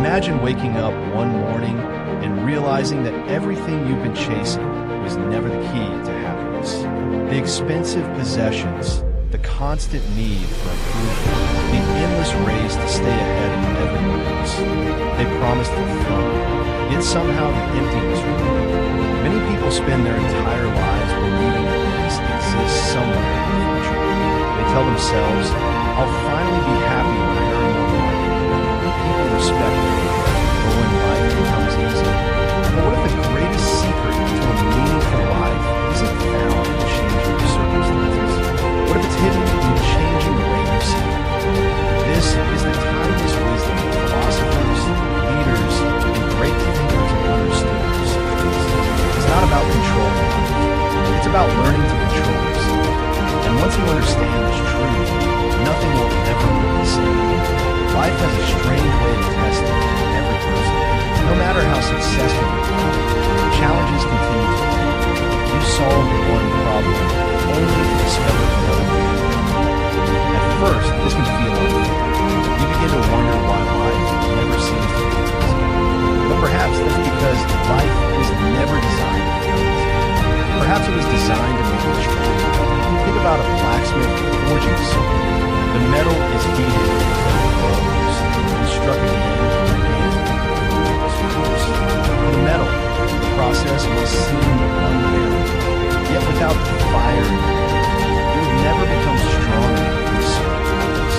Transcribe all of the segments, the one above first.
Imagine waking up one morning and realizing that everything you've been chasing was never the key to happiness. The expensive possessions, the constant need for approval, the endless race to stay ahead of everyone else. They promised fulfillment, yet somehow the emptiness remained. Many people spend their entire lives believing that peace exists somewhere in the future. They tell themselves, I'll finally be happy when I earn more money. People respect me, or when life becomes easy. But what if the greatest secret to a meaningful life isn't found in changing your circumstances? What if it's hidden in changing the way you see it? This is the timeless wisdom of philosophers, leaders, and great thinkers and understanders. It's not about controlling life. It's about learning to control yourself. And once you understand this truth, nothing will ever be the same. Life has a strange way of testing every person. No matter how successful you are, challenges continue to come. You solve one problem only to discover another one. At first, this can feel unfair. You begin to wonder why life never seems to be easy. But perhaps that's because life was never designed to be easy. Perhaps it was designed to make you strong. Think about a blacksmith forging a sword. The metal is heated until it glows, and struck again and again. For the metal, the process must seem unbearable. Yet without the fire, it would never become strong enough to serve the purpose.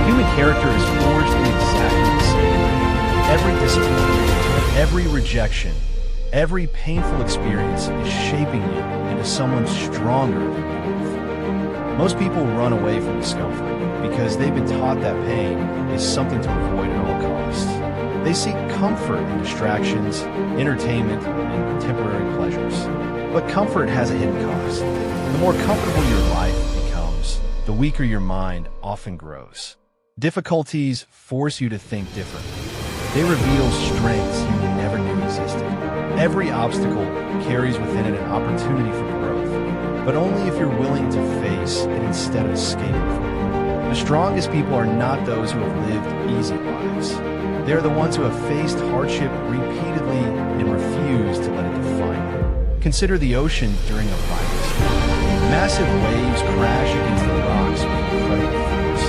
Human character is forged in exactly the same way. Every disappointment, every rejection, every painful experience is shaping you into someone stronger than you before. Most people run away from discomfort because they've been taught that pain is something to avoid at all costs. They seek comfort in distractions, entertainment, and temporary pleasures. But comfort has a hidden cost. The more comfortable your life becomes, the weaker your mind often grows. Difficulties force you to think differently. They reveal strengths you never knew existed. Every obstacle carries within it an opportunity for growth, but only if you're willing to face it instead of escaping from it. The strongest people are not those who have lived easy lives. They are the ones who have faced hardship repeatedly and refused to let it define them. Consider the ocean during a violent storm. Massive waves crash against the rocks with incredible force.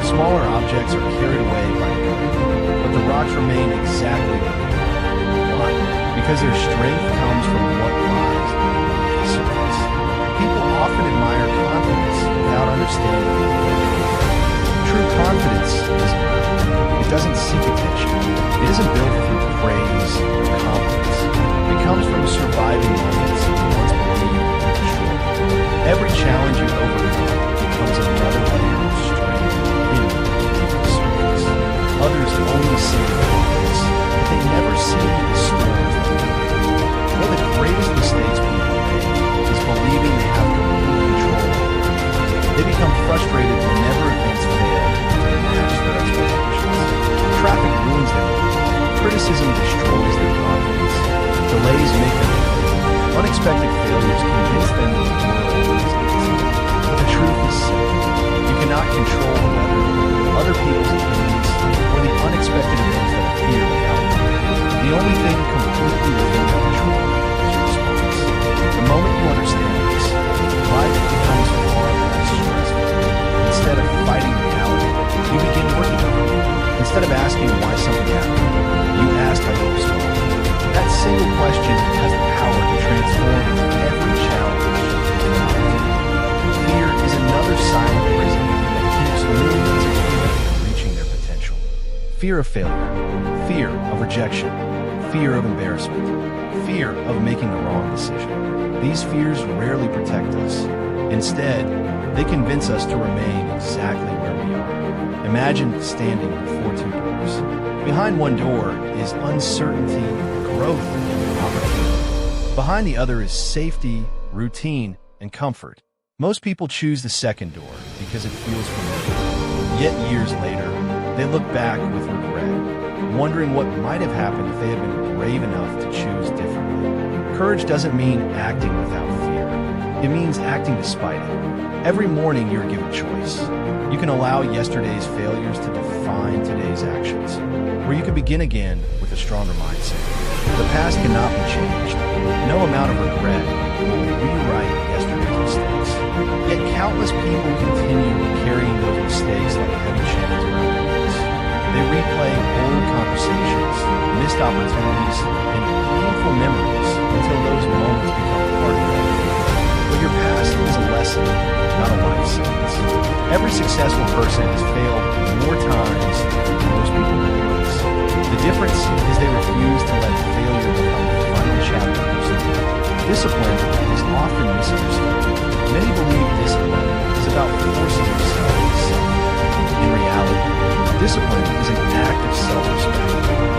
Smaller objects are carried away by the current, but the rocks remain exactly where they are. Why? Because their strength comes from what lies beneath the surface. People often admire confidence without understanding it. True confidence is earned. It doesn't seek attention. It isn't built through praise or confidence. It comes from surviving moments you once believed were destroyed. Every challenge you overcome becomes another layer of strength hidden beneath the surface. Others only see the confidence, but they never see the storms that come. One of the greatest mistakes people make is believing they have complete control. They become frustrated whenever events fail to match their expectations. Traffic ruins their mood. Criticism destroys their confidence. Delays make them angry. Unexpected failures convince them that the world is easy. But the truth is simple. You cannot control the weather, other people's opinions, or the unexpected events that appear without you. The only thing completely within your control is your response. The moment you understand this, life becomes far less stressful. Instead of fighting reality, you begin working on it. Instead of asking why something happened, you ask how you respond. That single question has the power to transform every challenge into an opportunity. Fear is another silent prison that keeps millions of people from reaching their potential. Fear of failure, fear of rejection, fear of embarrassment, fear of making the wrong decision. These fears rarely protect us. Instead, they convince us to remain exactly where we are. Imagine standing before two doors. Behind one door is uncertainty, growth, and opportunity. Behind the other is safety, routine, and comfort. Most people choose the second door because it feels familiar. Yet years later, they look back with regret, wondering what might have happened if they had been brave enough to choose differently. Courage doesn't mean acting without fear. It means acting despite it. Every morning you're given choice. You can allow yesterday's failures to define today's actions, or you can begin again with a stronger mindset. The past cannot be changed. No amount of regret will rewrite yesterday's mistakes. Yet countless people continue carrying those mistakes like heavy chains around their necks. They replay old conversations, missed opportunities, and painful memories until those moments become part of their life. But your past is a lesson, not a life sentence. Every successful person has failed more times than most people realize. The difference is they refuse to let failure become the final chapter of their story. Discipline is often misunderstood. Many believe discipline is about forcing yourself to do something. In reality, discipline is an act of self-respect.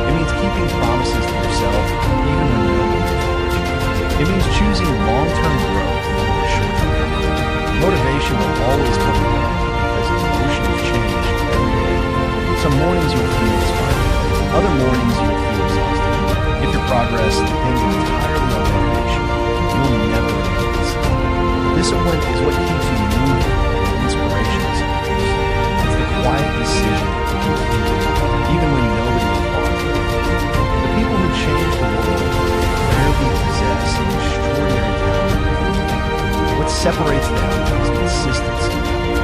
It means keeping promises to yourself even when no one is watching. It means choosing long-term growth over short-term effort. Motivation will always come and go because emotions change every day. Some mornings you'll feel inspired. Other mornings you will feel exhausted. If your progress depends entirely on motivation, you will never remain consistent. Discipline is what keeps you moving when inspiration disappears. It's the quiet decision to continue, even when nobody is watching. The people who change the world rarely possess an extraordinary talent. What separates them is consistency.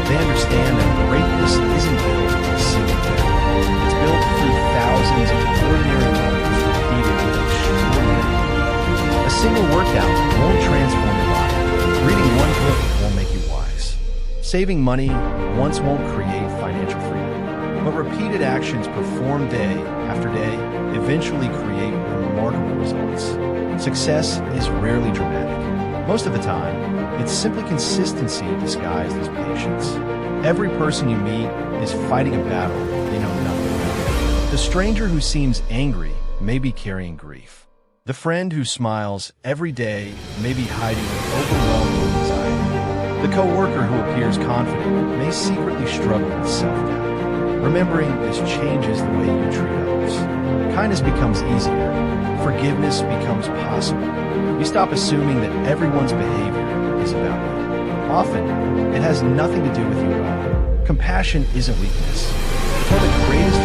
They understand that greatness isn't built in a single day. It's built through thousands of ordinary moments repeated with extraordinary meaning. A single workout won't transform your body. Reading one book won't make you wise. Saving money once won't create financial freedom. But repeated actions performed day after day eventually create remarkable results. Success is rarely dramatic. Most of the time, it's simply consistency disguised as patience. Every person you meet is fighting a battle they know nothing about. The stranger who seems angry may be carrying grief. The friend who smiles every day may be hiding overwhelming anxiety. The coworker who appears confident may secretly struggle with self-doubt. Remembering this changes the way you treat others. Kindness becomes easier. Forgiveness becomes possible. You stop assuming that everyone's behavior is about you. Often, it has nothing to do with you at all. Compassion isn't weakness. It's one of the greatest